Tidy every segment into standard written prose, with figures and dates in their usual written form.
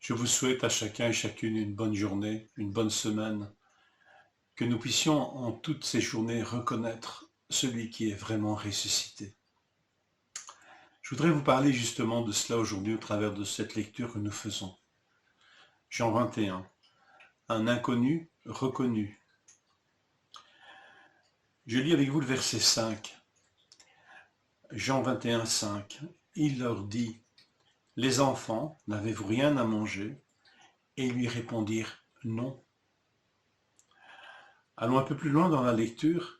Je vous souhaite à chacun et chacune une bonne journée, une bonne semaine, que nous puissions en toutes ces journées reconnaître celui qui est vraiment ressuscité. Je voudrais vous parler justement de cela aujourd'hui au travers de cette lecture que nous faisons. Jean 21, un inconnu reconnu. Je lis avec vous le verset 5. Jean 21, 5. Il leur dit, « Les enfants, n'avez-vous rien à manger ?» Et ils lui répondirent, « Non. » Allons un peu plus loin dans la lecture,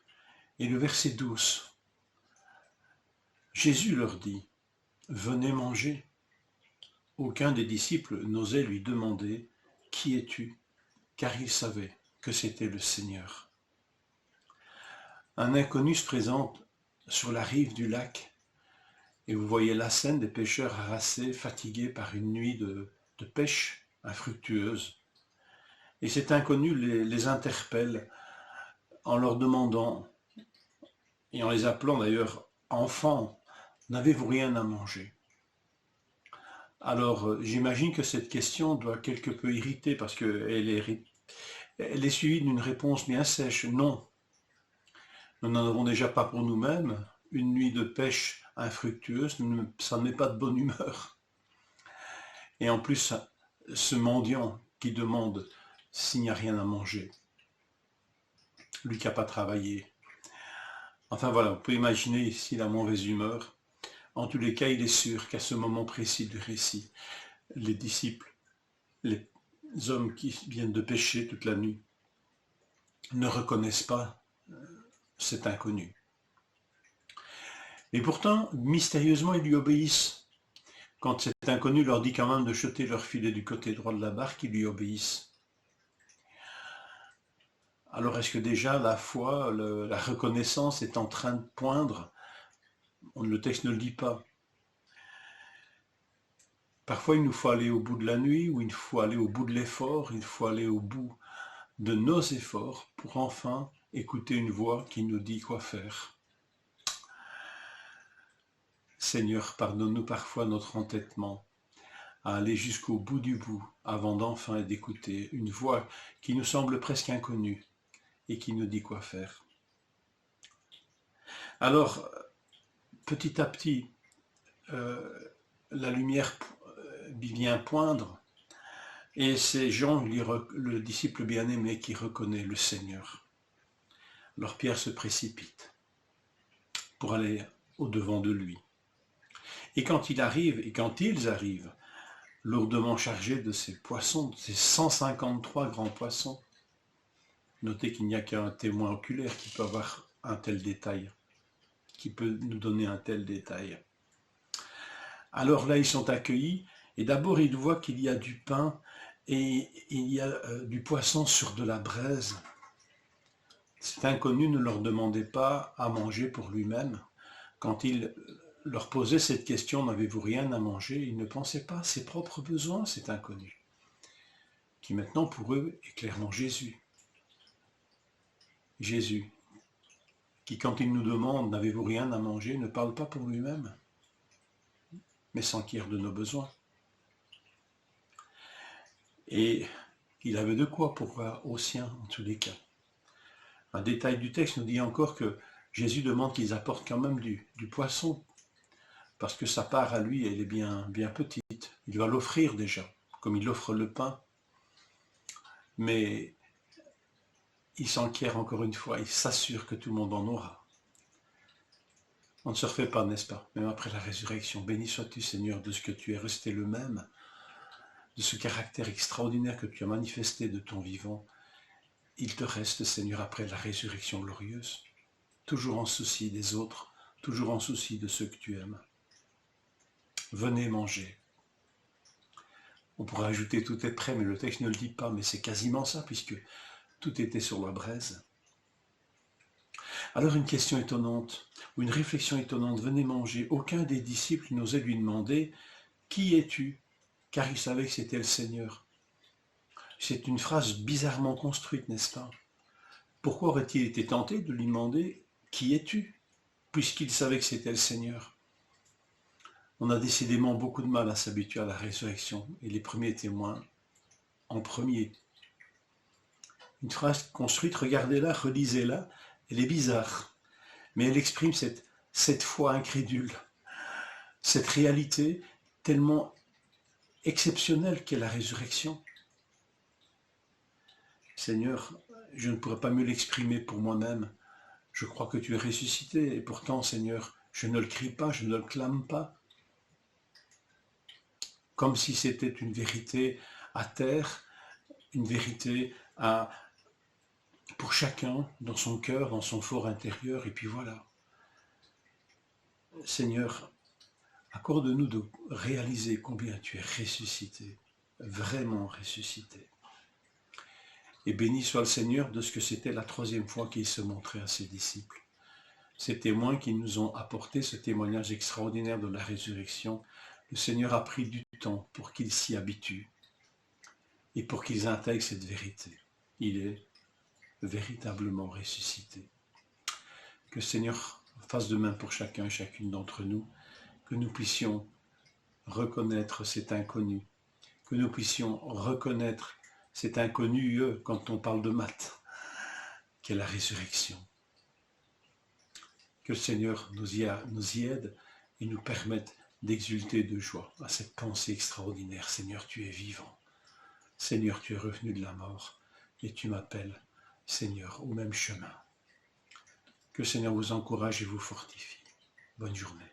et le verset 12. Jésus leur dit, « Venez manger. » Aucun des disciples n'osait lui demander, « Qui es-tu » car il savait que c'était le Seigneur. Un inconnu se présente sur la rive du lac, et vous voyez la scène des pêcheurs harassés, fatigués par une nuit de pêche infructueuse. Et cet inconnu les interpelle en leur demandant, et en les appelant d'ailleurs enfants, n'avez-vous rien à manger? Alors j'imagine que cette question doit quelque peu irriter parce qu'elle est suivie d'une réponse bien sèche, non. Nous n'en avons déjà pas pour nous-mêmes, une nuit de pêche infructueuse, ça ne met pas de bonne humeur. Et en plus, ce mendiant qui demande s'il n'y a rien à manger, lui qui n'a pas travaillé. Enfin voilà, vous pouvez imaginer ici la mauvaise humeur. En tous les cas, il est sûr qu'à ce moment précis du récit, les disciples, les hommes qui viennent de pêcher toute la nuit, ne reconnaissent pas cet inconnu. Et pourtant, mystérieusement, ils lui obéissent. Quand cet inconnu leur dit quand même de jeter leur filet du côté droit de la barque, ils lui obéissent. Alors est-ce que déjà la foi, la reconnaissance est en train de poindre? Le texte ne le dit pas. Parfois il nous faut aller au bout de la nuit, ou il faut aller au bout de l'effort, il faut aller au bout de nos efforts pour enfin écouter une voix qui nous dit quoi faire. Seigneur, pardonne-nous parfois notre entêtement à aller jusqu'au bout du bout avant d'enfin d'écouter une voix qui nous semble presque inconnue et qui nous dit quoi faire. Alors, petit à petit, la lumière vient poindre et c'est Jean, le disciple bien-aimé, qui reconnaît le Seigneur. Alors Pierre se précipite pour aller au-devant de lui. Et quand il arrive, et quand ils arrivent, lourdement chargés de ces poissons, de ces 153 grands poissons, notez qu'il n'y a qu'un témoin oculaire qui peut avoir un tel détail, qui peut nous donner un tel détail. Alors là, ils sont accueillis, et d'abord ils voient qu'il y a du pain et il y a du poisson sur de la braise. Cet inconnu ne leur demandait pas à manger pour lui-même. Quand il leur posait cette question, n'avez-vous rien à manger? Il ne pensait pas à ses propres besoins, cet inconnu, qui maintenant pour eux est clairement Jésus. Jésus, qui quand il nous demande, n'avez-vous rien à manger, ne parle pas pour lui-même, mais s'enquiert de nos besoins. Et il avait de quoi pourvoir aux siens, en tous les cas. Un détail du texte nous dit encore que Jésus demande qu'ils apportent quand même du poisson, parce que sa part à lui, elle est bien petite. Il va l'offrir déjà, comme il offre le pain. Mais il s'enquiert encore une fois, il s'assure que tout le monde en aura. On ne se refait pas, n'est-ce pas? Même après la résurrection. Béni sois-tu, Seigneur, de ce que tu es resté le même, de ce caractère extraordinaire que tu as manifesté de ton vivant. Il te reste, Seigneur, après la résurrection glorieuse, toujours en souci des autres, toujours en souci de ceux que tu aimes. Venez manger. On pourrait ajouter tout est prêt, mais le texte ne le dit pas, mais c'est quasiment ça, puisque tout était sur la braise. Alors une question étonnante, ou une réflexion étonnante, venez manger. Aucun des disciples n'osait lui demander « Qui es-tu » car il savait que c'était le Seigneur. C'est une phrase bizarrement construite, n'est-ce pas? Pourquoi aurait-il été tenté de lui demander « Qui es-tu » puisqu'il savait que c'était le Seigneur? On a décidément beaucoup de mal à s'habituer à la résurrection, et les premiers témoins en premier. Une phrase construite, regardez-la, relisez-la, elle est bizarre, mais elle exprime cette foi incrédule, cette réalité tellement exceptionnelle qu'est la résurrection. Seigneur, je ne pourrais pas mieux l'exprimer pour moi-même. Je crois que tu es ressuscité, et pourtant, Seigneur, je ne le crie pas, je ne le clame pas, comme si c'était une vérité à terre, une vérité pour chacun, dans son cœur, dans son fort intérieur, et puis voilà. Seigneur, accorde-nous de réaliser combien tu es ressuscité, vraiment ressuscité. Et béni soit le Seigneur de ce que c'était la troisième fois qu'il se montrait à ses disciples. Ces témoins qui nous ont apporté ce témoignage extraordinaire de la résurrection, le Seigneur a pris du temps pour qu'ils s'y habituent et pour qu'ils intègrent cette vérité. Il est véritablement ressuscité. Que le Seigneur fasse de même pour chacun et chacune d'entre nous, que nous puissions reconnaître cet inconnu, que nous puissions reconnaître cet inconnu quand on parle de maths, qu'est la résurrection. Que le Seigneur nous y aide et nous permette d'exulter de joie à cette pensée extraordinaire. Seigneur, tu es vivant. Seigneur, tu es revenu de la mort et tu m'appelles, Seigneur, au même chemin. Que le Seigneur vous encourage et vous fortifie. Bonne journée.